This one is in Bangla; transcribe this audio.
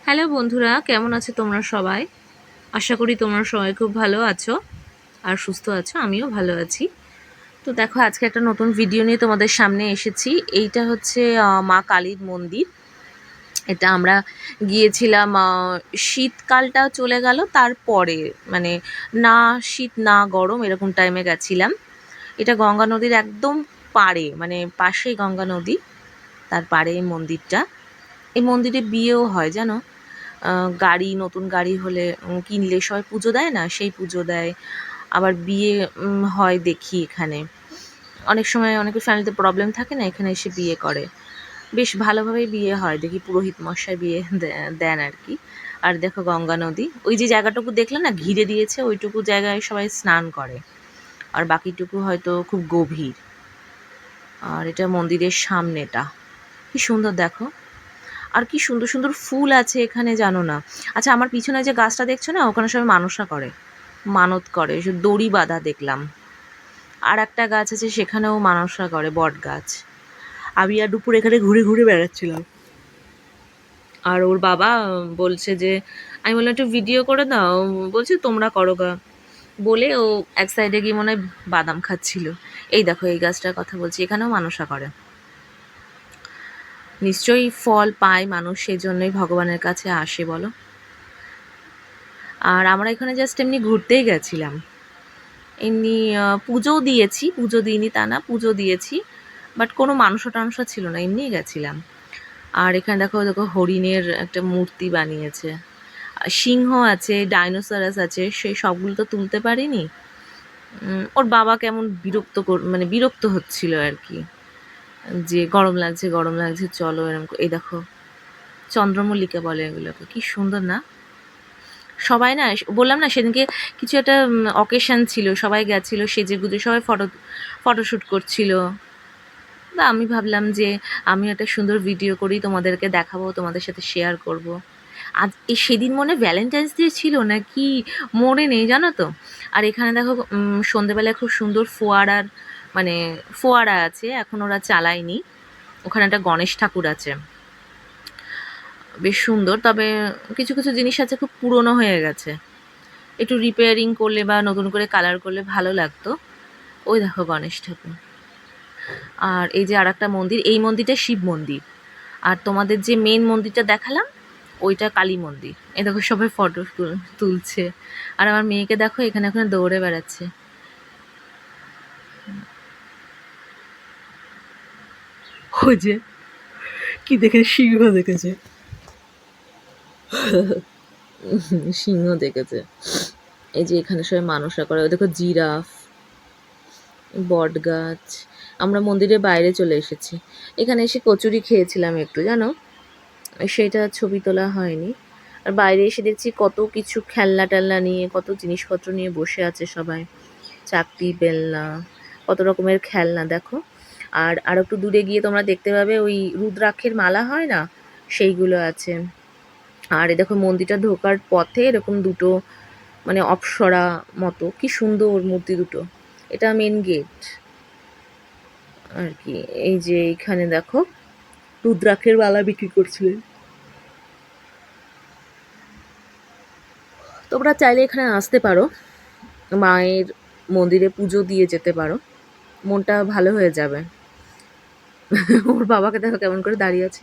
হ্যালো বন্ধুরা, কেমন আছো তোমরা সবাই? আশা করি তোমরা সবাই খুব ভালো আছো আর সুস্থ আছো। আমিও ভালো আছি। তো দেখো, আজকে একটা নতুন ভিডিও নিয়ে তোমাদের সামনে এসেছি। এইটা হচ্ছে মা কালীর মন্দির। এটা আমরা গিয়েছিলাম শীতকালটা চলে গেল, তারপরে মানে না শীত না গরম এরকম টাইমে গেছিলাম। এটা গঙ্গা নদীর একদম পাড়ে, মানে পাশেই গঙ্গা নদী, তার পাড়ে এই মন্দিরটা। এই মন্দিরে বিয়েও হয় জানো। গাড়ি, নতুন গাড়ি হলে কিনলে সবাই পুজো দেয় না, সেই পুজো দেয়। আবার বিয়ে হয় দেখি এখানে। অনেক সময় অনেকের ফ্যামিলিতে প্রবলেম থাকে না, এখানে এসে বিয়ে করে। বেশ ভালোভাবেই বিয়ে হয় দেখি, পুরোহিত মশাই বিয়ে দেন আর কি। আর দেখো গঙ্গা নদী, ওই যে জায়গাটুকু দেখলে না ঘিরে দিয়েছে, ওইটুকু জায়গায় সবাই স্নান করে। আর বাকিটুকু হয়তো খুব গভীর। আর এটা মন্দিরের সামনেটা, কি সুন্দর দেখো। আর কি সুন্দর সুন্দর ফুল আছে এখানে, জানো না? আচ্ছা, আমার পিছনে যে গাছটা দেখছো না, ওখানে সবাই মানসা করে, মানত করে, দড়ি বাঁধা দেখলাম। আর একটা গাছ আছে, সেখানেও মানসা করে, বট গাছ। আমি আর দুপুর এখানে ঘুরে ঘুরে বেড়াচ্ছিলাম। আর ওর বাবা বলছে যে, আমি বললাম একটু ভিডিও করে দাও, বলছে তোমরা করো গা, বলে ও এক সাইডে গিয়ে মনে হয় বাদাম খাচ্ছিল। এই দেখো, এই গাছটার কথা বলছি, এখানেও মানসা করে। নিশ্চয়ই ফল পায় মানুষ, সেই জন্যই ভগবানের কাছে আসে বলো। আর আমরা এখানে জাস্ট এমনি ঘুরতেই গেছিলাম। এমনি পুজোও দিয়েছি, পুজো দিইনি তা না, পুজো দিয়েছি, বাট কোনো মানসা টানসা ছিল না, এমনিই গেছিলাম। আর এখানে দেখো দেখো হরিণের একটা মূর্তি বানিয়েছে। আর সিংহ আছে, ডাইনোসরাস আছে, সেই সবগুলো তো তুলতে পারিনি। ওর বাবা কেমন মানে বিরক্ত হচ্ছিল আর কি, যে গরম লাগছে গরম লাগছে চলো এরকম। এই দেখো, চন্দ্রমল্লিকা বলে এগুলোকে, কি সুন্দর না? সবাই না, বললাম না সেদিনকে কিছু একটা অকেশন ছিল, সবাই গেছিলো সেজে গুজে, সবাই ফটোশ্যুট করছিল। তা আমি ভাবলাম যে আমি একটা সুন্দর ভিডিও করি, তোমাদেরকে দেখাবো, তোমাদের সাথে শেয়ার করব। আজ সেদিন মনে ভ্যালেন্টাইন্স ডে ছিল না কি, মনে নেই জানো তো। আর এখানে দেখো সন্ধেবেলায় খুব সুন্দর মানে ফোয়ারা আছে, এখন ওরা চালায়নি। ওখানে একটা গণেশ ঠাকুর আছে, বেশ সুন্দর। তবে কিছু কিছু জিনিস আছে খুব পুরনো হয়ে গেছে, একটু রিপেয়ারিং করলে বা নতুন করে কালার করলে ভালো লাগতো। ওই দেখো গণেশ ঠাকুর। আর এই যে আর একটা মন্দির, এই মন্দিরটা শিব মন্দির। আর তোমাদের যে মেন মন্দিরটা দেখালাম, ওইটা কালী মন্দির। এই দেখো সবাই ফটো তুলছে। আর আমার মেয়েকে দেখো এখানে ওখানে দৌড়ে বেড়াচ্ছে। ও যে কি দেখে, সিংহ দেখেছে, সিংহ দেখেছে। এই যে এখানে সবাই মানসা করে, ওই দেখো জিরাফ, বট গাছ। আমরা মন্দিরের বাইরে চলে এসেছি। এখানে এসে কচুরি খেয়েছিলাম একটু, জানো, সেটা ছবি তোলা হয়নি। আর বাইরে এসে দেখছি কত কিছু খেলনা টেলনা নিয়ে, কত জিনিসপত্র নিয়ে বসে আছে সবাই, চাকতি বেলনা, কত রকমের খেলনা দেখো। আর একটু দূরে গিয়ে তোমরা দেখতে পাবে ওই রুদ্রাক্ষের মালা হয় না, সেইগুলো আছে। আর এ দেখো মন্দিরটা ঢোকার পথে এরকম দুটো মানে অপ্সরা মতো, কি সুন্দর মূর্তি দুটো। এটা মেন গেট আর কি। এই যে এইখানে দেখো রুদ্রাক্ষের মালা বিক্রি করছিলেন। তোমরা চাইলে এখানে আসতে পারো, মায়ের মন্দিরে পুজো দিয়ে যেতে পারো, মনটা ভালো হয়ে যাবে। ওর বাবাকে দেখো কেমন করে দাঁড়িয়ে আছে।